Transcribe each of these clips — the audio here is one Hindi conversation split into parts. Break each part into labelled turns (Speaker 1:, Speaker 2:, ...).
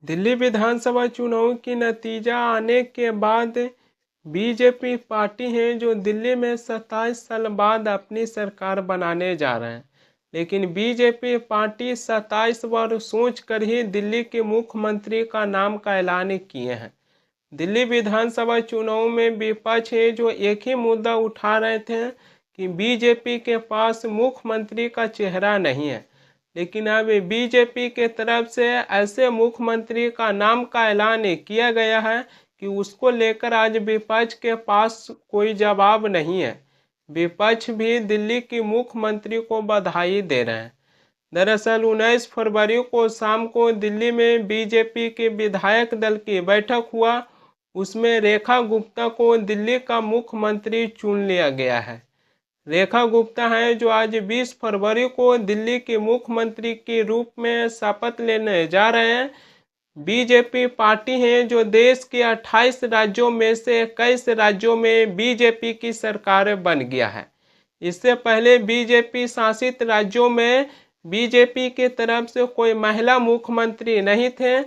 Speaker 1: दिल्ली विधानसभा चुनाव की नतीजा आने के बाद बीजेपी पार्टी है जो दिल्ली में 27 साल बाद अपनी सरकार बनाने जा रहे हैं। लेकिन बीजेपी पार्टी 27 बार सोच कर ही दिल्ली के मुख्यमंत्री का नाम का ऐलान किए हैं। दिल्ली विधानसभा चुनाव में विपक्ष है जो एक ही मुद्दा उठा रहे थे कि बीजेपी के पास मुख्यमंत्री का चेहरा नहीं है। लेकिन अब बीजेपी के तरफ से ऐसे मुख्यमंत्री का नाम का ऐलान किया गया है कि उसको लेकर आज विपक्ष के पास कोई जवाब नहीं है। विपक्ष भी दिल्ली की मुख्यमंत्री को बधाई दे रहे हैं। दरअसल 19 फरवरी को शाम को दिल्ली में बीजेपी के विधायक दल की बैठक हुआ। उसमें रेखा गुप्ता को दिल्ली का मुख्यमंत्री चुन लिया गया है। रेखा गुप्ता है जो आज 20 फरवरी को दिल्ली के मुख्यमंत्री के रूप में शपथ लेने जा रहे हैं। बीजेपी पार्टी है जो देश के 28 राज्यों में से 21 राज्यों में बीजेपी की सरकार बन गया है। इससे पहले बीजेपी शासित राज्यों में बीजेपी की तरफ से कोई महिला मुख्यमंत्री नहीं थे।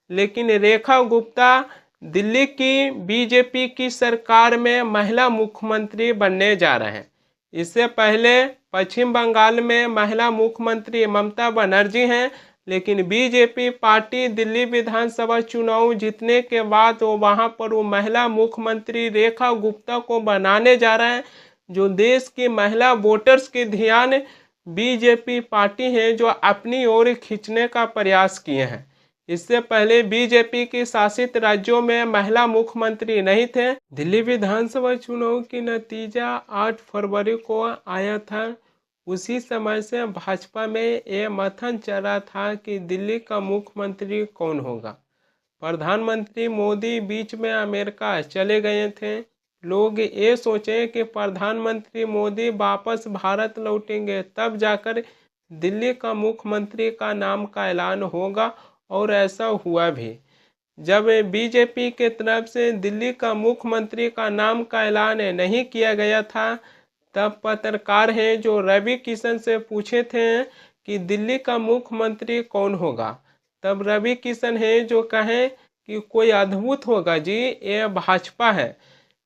Speaker 1: लेकिन रेखा गुप्ता दिल्ली की बीजेपी की सरकार में महिला मुख्यमंत्री बनने जा रहे हैं। इससे पहले पश्चिम बंगाल में महिला मुख्यमंत्री ममता बनर्जी हैं। लेकिन बीजेपी पार्टी दिल्ली विधानसभा चुनाव जीतने के बाद वहां पर वो महिला मुख्यमंत्री रेखा गुप्ता को बनाने जा रहे हैं, जो देश की महिला वोटर्स के ध्यान बीजेपी पार्टी है जो अपनी ओर खींचने का प्रयास किए हैं। इससे पहले बीजेपी के शासित राज्यों में महिला मुख्यमंत्री नहीं थे। दिल्ली विधानसभा चुनाव की नतीजा 8 फरवरी को आया था। उसी समय से भाजपा में ये मंथन चला था कि दिल्ली का मुख्यमंत्री कौन होगा। प्रधानमंत्री मोदी बीच में अमेरिका चले गए थे। लोग ये सोचे कि प्रधानमंत्री मोदी वापस भारत लौटेंगे, तब जाकर दिल्ली का मुख्यमंत्री का नाम का ऐलान होगा, और ऐसा हुआ भी। जब बीजेपी के तरफ से दिल्ली का मुख्यमंत्री का नाम का ऐलान नहीं किया गया था, तब पत्रकार हैं जो रवि किशन से पूछे थे कि दिल्ली का मुख्यमंत्री कौन होगा। तब रवि किशन है जो कहें कि कोई अद्भुत होगा जी, ये भाजपा है।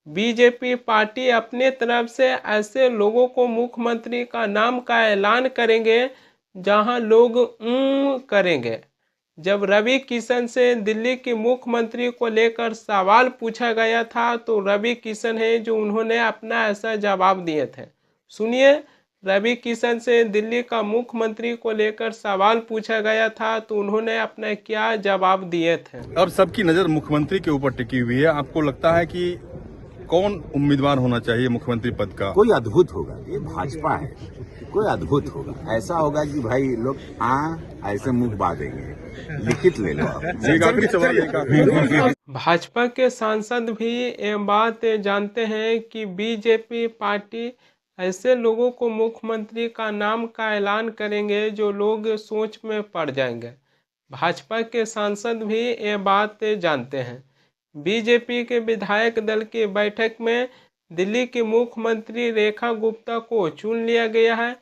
Speaker 1: बीजेपी पार्टी अपने तरफ से ऐसे लोगों को मुख्यमंत्री का नाम का ऐलान करेंगे जहां लोग करेंगे। जब रवि किशन से दिल्ली के मुख्यमंत्री को लेकर सवाल पूछा गया था, तो रवि किशन है जो उन्होंने अपना ऐसा जवाब दिए थे। सुनिए, रवि किशन से दिल्ली का मुख्यमंत्री को लेकर सवाल पूछा गया था तो उन्होंने अपना क्या जवाब दिए थे।
Speaker 2: और सबकी नजर मुख्यमंत्री के ऊपर टिकी हुई है। आपको लगता है कि कौन उम्मीदवार होना चाहिए मुख्यमंत्री पद का?
Speaker 3: कोई अद्भुत होगा, ये भाजपा है, कोई अद्भुत होगा। ऐसा होगा कि भाई लोग ऐसे मुंह बांधेंगे। लिखित ले लो आप।
Speaker 2: आखिरी सवाल
Speaker 1: भाजपा के सांसद भी ये बात जानते हैं कि बीजेपी पार्टी ऐसे लोगों को मुख्यमंत्री का नाम का ऐलान करेंगे जो लोग सोच में पड़ जाएंगे। भाजपा के सांसद भी ये बात जानते हैं। बीजेपी के विधायक दल की बैठक में दिल्ली की मुख्यमंत्री रेखा गुप्ता को चुन लिया गया है।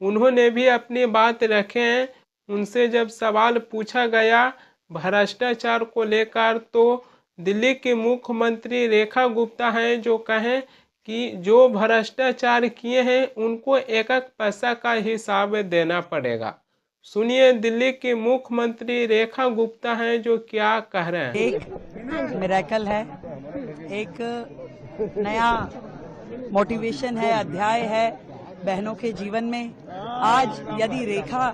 Speaker 1: उन्होंने भी अपनी बात रखे हैं। उनसे जब सवाल पूछा गया भ्रष्टाचार को लेकर, तो दिल्ली की मुख्यमंत्री रेखा गुप्ता हैं जो कहें कि जो भ्रष्टाचार किए हैं उनको एक एक पैसा का हिसाब देना पड़ेगा। सुनिए दिल्ली की मुख्यमंत्री रेखा गुप्ता हैं जो क्या कह रहे हैं।
Speaker 4: एक मिरेकल है, एक नया मोटिवेशन है, अध्याय है बहनों के जीवन में। आज यदि रेखा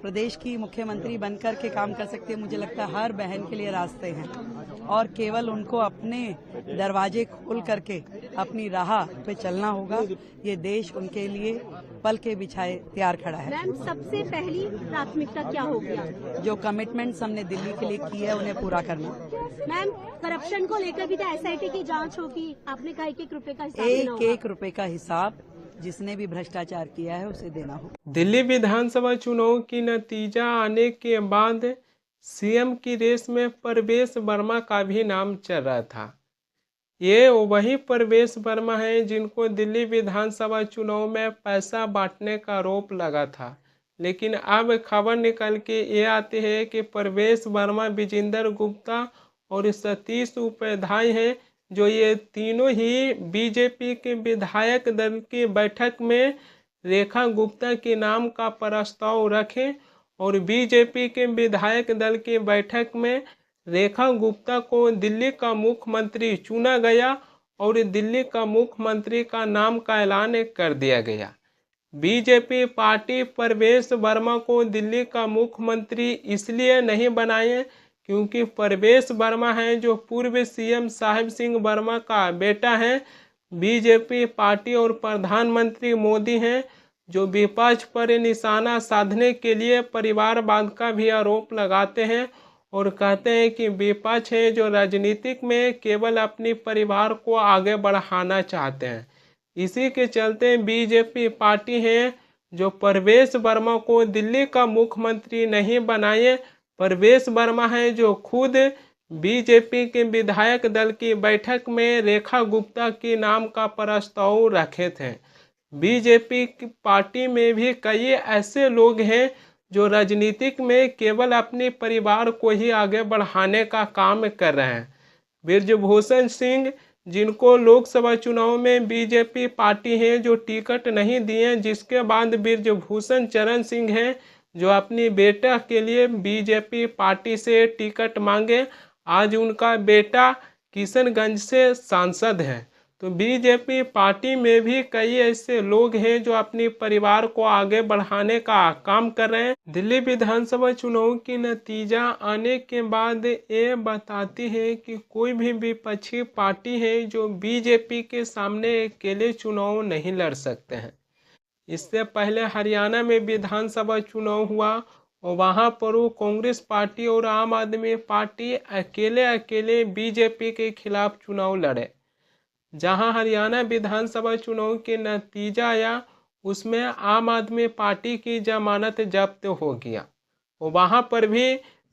Speaker 4: प्रदेश की मुख्यमंत्री बनकर के काम कर सकती है, मुझे लगता है हर बहन के लिए रास्ते हैं, और केवल उनको अपने दरवाजे खोल करके अपनी राह पे चलना होगा। ये देश उनके लिए पल के बिछाए तैयार खड़ा है।
Speaker 5: मैम, सबसे पहली प्राथमिकता क्या होगी?
Speaker 4: जो कमिटमेंट्स हमने दिल्ली के लिए की है उन्हें पूरा करना।
Speaker 5: मैम, करप्शन को लेकर भी तो SIT की जांच होगी। आपने कहा 1-1 रुपए का हिसाब देना होगा।
Speaker 4: 1-1 रुपए का हिसाब जिसने भी भ्रष्टाचार किया है उसे देना होगा।
Speaker 1: दिल्ली विधानसभा चुनाव की नतीजा आने के बाद सीएम की रेस में प्रवेश वर्मा का भी नाम चल रहा था। ये वही प्रवेश वर्मा है जिनको दिल्ली विधानसभा चुनाव में पैसा बांटने का आरोप लगा था। लेकिन अब खबर निकल के ये आती है कि प्रवेश वर्मा, विजेंद्र गुप्ता और सतीश उपाध्याय हैं, जो ये तीनों ही बीजेपी के विधायक दल की बैठक में रेखा गुप्ता के नाम का प्रस्ताव रखें और बीजेपी के विधायक दल की बैठक में रेखा गुप्ता को दिल्ली का मुख्यमंत्री चुना गया और दिल्ली का मुख्यमंत्री का नाम का ऐलान कर दिया गया। बीजेपी पार्टी प्रवेश वर्मा को दिल्ली का मुख्यमंत्री इसलिए नहीं बनाए क्योंकि प्रवेश वर्मा है जो पूर्व सीएम साहिब सिंह वर्मा का बेटा है। बीजेपी पार्टी और प्रधानमंत्री मोदी हैं जो विपक्ष पर निशाना साधने के लिए परिवारवाद का भी आरोप लगाते हैं और कहते हैं कि विपक्ष है जो राजनीतिक में केवल अपने परिवार को आगे बढ़ाना चाहते हैं। इसी के चलते बीजेपी पार्टी है जो प्रवेश वर्मा को दिल्ली का मुख्यमंत्री नहीं बनाए। प्रवेश वर्मा है जो खुद बीजेपी के विधायक दल की बैठक में रेखा गुप्ता के नाम का प्रस्ताव रखे थे। बीजेपी की पार्टी में भी कई ऐसे लोग हैं जो राजनीतिक में केवल अपने परिवार को ही आगे बढ़ाने का काम कर रहे हैं। बृजभूषण सिंह, जिनको लोकसभा चुनाव में बीजेपी पार्टी है जो टिकट नहीं दिए, जिसके बाद बृजभूषण चरण सिंह हैं जो अपनी बेटा के लिए बीजेपी पार्टी से टिकट मांगे। आज उनका बेटा किशनगंज से सांसद है। तो बीजेपी पार्टी में भी कई ऐसे लोग हैं जो अपने परिवार को आगे बढ़ाने का काम कर रहे हैं। दिल्ली विधानसभा चुनाव की नतीजा आने के बाद ये बताती है कि कोई भी विपक्षी पार्टी है जो बीजेपी के सामने अकेले चुनाव नहीं लड़ सकते हैं। इससे पहले हरियाणा में विधानसभा चुनाव हुआ और वहां पर वो कांग्रेस पार्टी और आम आदमी पार्टी अकेले बीजेपी के खिलाफ चुनाव लड़े। जहां हरियाणा विधानसभा चुनाव के नतीजा आया उसमें आम आदमी पार्टी की जमानत जब्त हो गया और वहां पर भी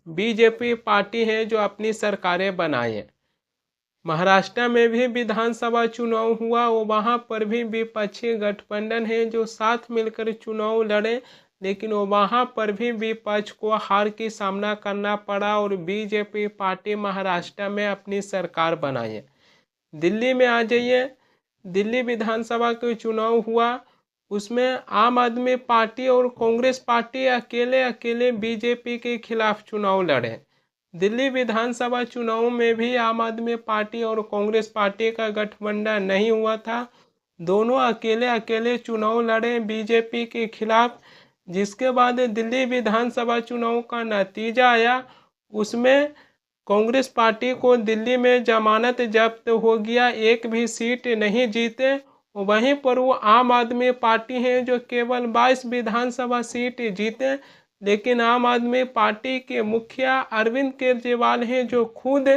Speaker 1: बीजेपी पार्टी है जो अपनी सरकारें बनाए। महाराष्ट्र में भी विधानसभा चुनाव हुआ और वहां पर भी विपक्षी गठबंधन है जो साथ मिलकर चुनाव लड़े, लेकिन वहां पर भी विपक्ष को हार की सामना करना पड़ा और बीजेपी पार्टी महाराष्ट्र में अपनी सरकार बनाई। दिल्ली में आ जाइए, दिल्ली विधानसभा के चुनाव हुआ, उसमें आम आदमी पार्टी और कांग्रेस पार्टी अकेले बीजेपी के खिलाफ चुनाव लड़े। दिल्ली विधानसभा चुनाव में भी आम आदमी पार्टी और कांग्रेस पार्टी का गठबंधन नहीं हुआ था। दोनों अकेले चुनाव लड़े बीजेपी के खिलाफ। जिसके बाद दिल्ली विधानसभा चुनाव का नतीजा आया, उसमें कांग्रेस पार्टी को दिल्ली में जमानत जब्त हो गया, एक भी सीट नहीं जीते। वहीं पर वो आम आदमी पार्टी है जो केवल 22 विधानसभा सीट जीते, लेकिन आम आदमी पार्टी के मुखिया अरविंद केजरीवाल हैं जो खुद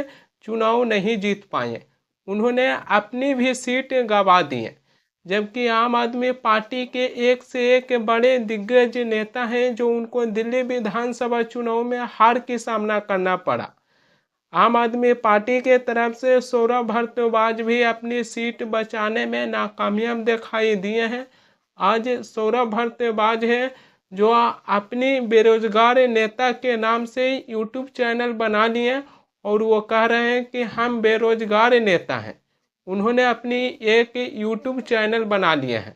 Speaker 1: चुनाव नहीं जीत पाए, उन्होंने अपनी भी सीट गंवा दी है। जबकि आम आदमी पार्टी के एक से एक बड़े दिग्गज नेता हैं जो उनको दिल्ली विधानसभा चुनाव में हार की सामना करना पड़ा। आम आदमी पार्टी के तरफ से सौरभ भारद्वाज भी अपनी सीट बचाने में नाकामयाब दिखाई दिए हैं। आज सौरभ भारद्वाज है जो अपनी बेरोजगार नेता के नाम से यूट्यूब चैनल बना लिए और वो कह रहे हैं कि हम बेरोजगार नेता हैं। उन्होंने अपनी एक यूट्यूब चैनल बना लिया है।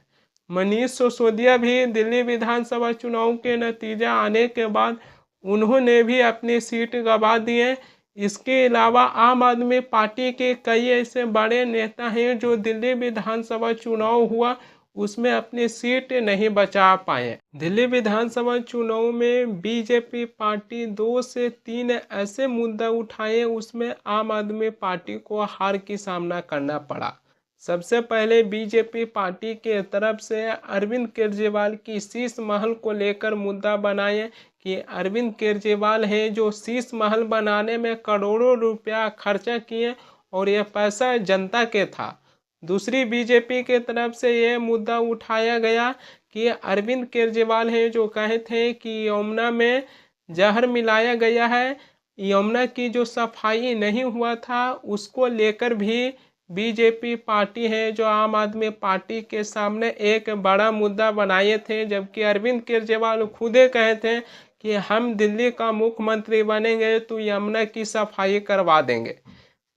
Speaker 1: मनीष सिसोदिया भी दिल्ली विधानसभा चुनाव के नतीजा आने के बाद उन्होंने भी अपनी सीट गंवा दी है। इसके अलावा आम आदमी पार्टी के कई ऐसे बड़े नेता हैं जो दिल्ली विधानसभा चुनाव हुआ उसमें अपनी सीट नहीं बचा पाए। दिल्ली विधानसभा चुनाव में बीजेपी पार्टी 2 से 3 ऐसे मुद्दा उठाए, उसमें आम आदमी पार्टी को हार की सामना करना पड़ा। सबसे पहले बीजेपी पार्टी के तरफ से अरविंद केजरीवाल की शीश महल को लेकर मुद्दा बनाए कि अरविंद केजरीवाल है जो शीश महल बनाने में करोड़ों रुपया खर्चा किए और यह पैसा जनता के था। दूसरी बीजेपी के तरफ से यह मुद्दा उठाया गया कि अरविंद केजरीवाल है जो कहे थे कि यमुना में जहर मिलाया गया है, यमुना की जो सफाई नहीं हुआ था उसको लेकर भी बीजेपी पार्टी है जो आम आदमी पार्टी के सामने एक बड़ा मुद्दा बनाए थे, जबकि अरविंद केजरीवाल खुदे कहे थे कि हम दिल्ली का मुख्यमंत्री बनेंगे तो यमुना की सफाई करवा देंगे।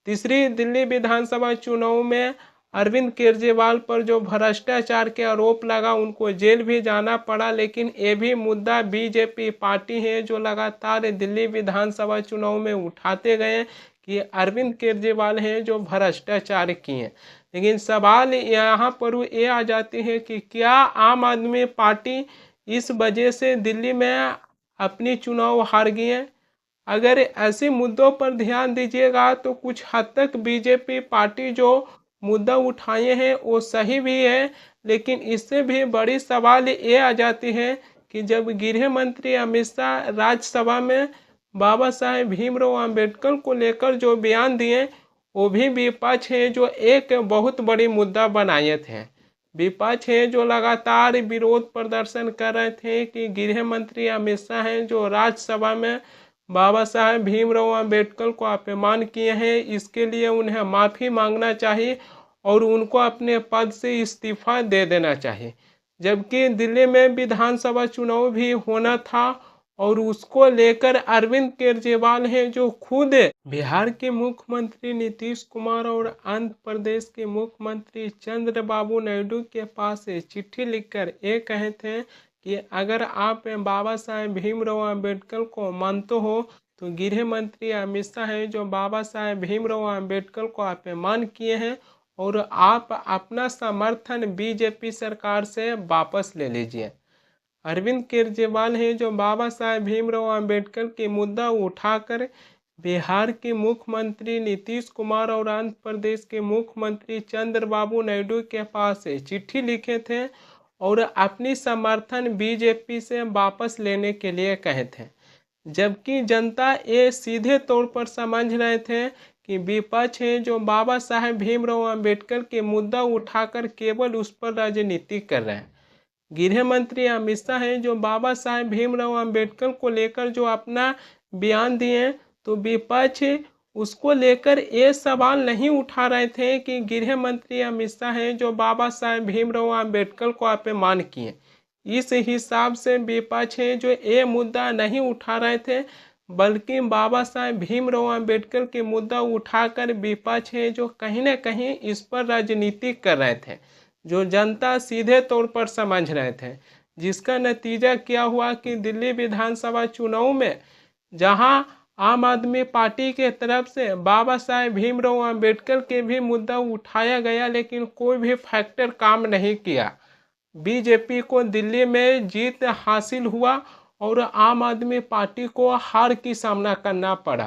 Speaker 1: तीसरी दिल्ली विधानसभा चुनाव में अरविंद केजरीवाल पर जो भ्रष्टाचार के आरोप लगा, उनको जेल भी जाना पड़ा। लेकिन ये भी मुद्दा बीजेपी पार्टी है जो लगातार दिल्ली विधानसभा चुनाव में उठाते गए कि अरविंद केजरीवाल हैं जो भ्रष्टाचार किए। लेकिन सवाल यहाँ पर ये आ जाती है कि क्या आम आदमी पार्टी इस वजह से दिल्ली में अपनी चुनाव हार गई है? अगर ऐसे मुद्दों पर ध्यान दीजिएगा तो कुछ हद तक बीजेपी पार्टी जो मुद्दा उठाए हैं वो सही भी है, लेकिन इससे भी बड़ी सवाल ये आ जाती है कि जब गृह मंत्री अमित शाह राज्यसभा में बाबा साहेब भीमराव अंबेडकर को लेकर जो बयान दिए, वो भी विपक्ष है जो एक बहुत बड़ी मुद्दा बनाए थे। विपक्ष है जो लगातार विरोध प्रदर्शन कर रहे थे कि गृह मंत्री अमित शाह हैं जो राज्यसभा में बाबा साहेब भीमराव अंबेडकर को अपमान किए हैं, इसके लिए उन्हें माफ़ी मांगना चाहिए और उनको अपने पद से इस्तीफा दे देना चाहिए। जबकि दिल्ली में विधानसभा चुनाव भी होना था और उसको लेकर अरविंद केजरीवाल हैं जो खुद बिहार के मुख्यमंत्री नीतीश कुमार और आंध्र प्रदेश के मुख्यमंत्री चंद्रबाबू नायडू के पास चिट्ठी लिखकर ये कहे थे कि अगर आप बाबा साहेब भीमराव अंबेडकर को मानते हो तो गृह मंत्री अमित शाह हैं जो बाबा साहेब भीमराव अंबेडकर को अपमान किए हैं और आप अपना समर्थन बीजेपी सरकार से वापस ले लीजिए। अरविंद केजरीवाल हैं जो बाबा साहेब भीमराव अंबेडकर के मुद्दा उठाकर बिहार के मुख्यमंत्री नीतीश कुमार और आंध्र प्रदेश के मुख्यमंत्री चंद्रबाबू नायडू के पास चिट्ठी लिखे थे और अपनी समर्थन बीजेपी से वापस लेने के लिए कहे थे। जबकि जनता ये सीधे तौर पर समझ रहे थे कि विपक्ष है जो बाबा साहेब भीमराव अंबेडकर के मुद्दा उठाकर केवल उस पर राजनीति कर रहे हैं। गृह मंत्री अमित शाह हैं जो बाबा साहेब भीमराव अंबेडकर को लेकर जो अपना बयान दिए, तो विपक्ष उसको लेकर ये सवाल नहीं उठा रहे थे कि गृह मंत्री अमित शाह हैं जो बाबा साहेब भीमराव अंबेडकर को अपमान किए। इस हिसाब से विपक्ष है जो ये मुद्दा नहीं उठा रहे थे, बल्कि बाबा साहेब भीमराव अंबेडकर के मुद्दा उठाकर विपक्ष है जो कहीं ना कहीं इस पर राजनीति कर रहे थे, जो जनता सीधे तौर पर समझ रहे थे। जिसका नतीजा क्या हुआ कि दिल्ली विधानसभा चुनाव में जहां आम आदमी पार्टी के तरफ से बाबा साहेब भीमराव अंबेडकर के भी मुद्दा उठाया गया, लेकिन कोई भी फैक्टर काम नहीं किया। बीजेपी को दिल्ली में जीत हासिल हुआ और आम आदमी पार्टी को हार की सामना करना पड़ा।